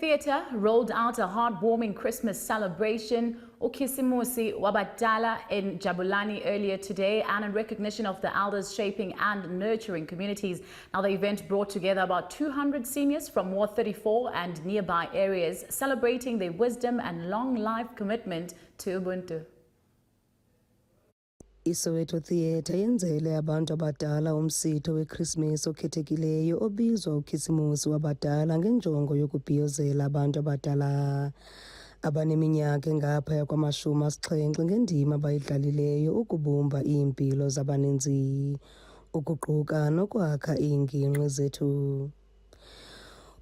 Theatre rolled out a heartwarming Christmas celebration, uKhisimusi Wabadala in Jabulani earlier today, and in recognition of the elders shaping and nurturing communities. Now, the event brought together about 200 seniors from Ward 34 and nearby areas, celebrating their wisdom and long life commitment to Ubuntu. ISoweto Theatre yenzele abantu abadala umsitho weChristmas okhethekileyo obizwa uKhisimusi Wabadala ngenjongo yokubhiyozela abantu abadala abaneminyaka engaphaya kwama-70 ngendima abayidlalileyo ukubumba iimpilo zabaninzi, ukuquka nokwakha iingingqi zethu.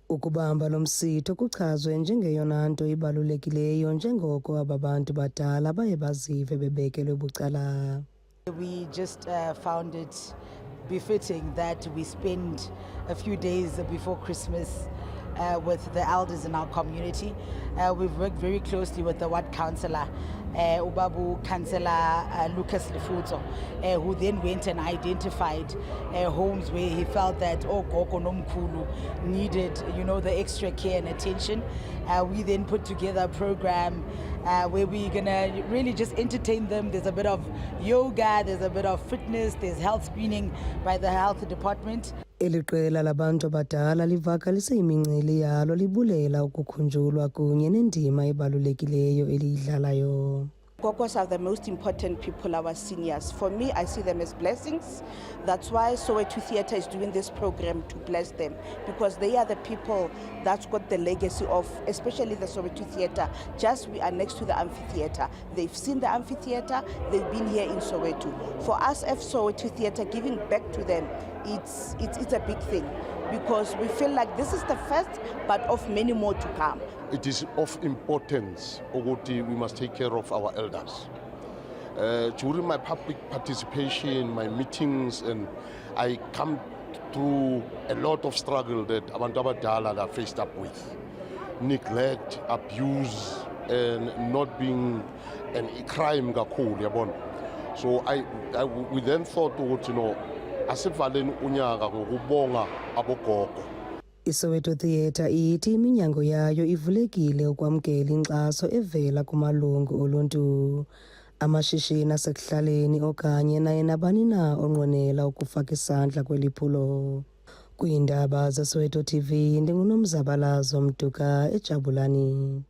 Ukubamba lo msitho kuchazwe njengeyona nto ibalulekileyo njengoko aba bantu badala baye bazive bebekelwe bucala. We just found it befitting that we spend a few days before Christmas with the elders in our community. We've worked very closely with the ward councillor, Ubabu Councillor Lucas Lefuto, who then went and identified homes where he felt that Gogo Nomkulu needed, the extra care and attention. We then put together a program where we're gonna really just entertain them. There's a bit of yoga, there's a bit of fitness, there's health screening by the health department. Eli qela labantu abadala livakalise imincili yalo libulela ukukhunjulwa kunye nendima ebalulekileyo eliyidlalayo. Gogos are the most important people, our seniors. For me, I see them as blessings. That's why Soweto Theatre is doing this program to bless them, because they are the people that's got the legacy of, especially the Soweto Theatre. Just we are next to the amphitheatre. They've seen the amphitheatre, they've been here in Soweto. For us as Soweto Theatre, giving back to them, it's a big thing, because we feel like this is the first, but of many more to come. It is of importance we must take care of our elders. During my public participation, my meetings, and I come through a lot of struggle that abantu abadala are faced up with. Neglect, abuse, and not being a crime kakhulu, yabona. So we then thought, asivalen unyaka ngokubonga abogogo. ISoweto Theatre ithi iminyango yayo ivulekile ukwamkela inkxaso evela kumalungu oluntu, amashishini asekuhlaleni okanye naye nabani na onqwenela ukufaka isandla kweli phulo. Kwiindaba zeSoweto TV, ndinguNomzabalazo Mduka eJabulani.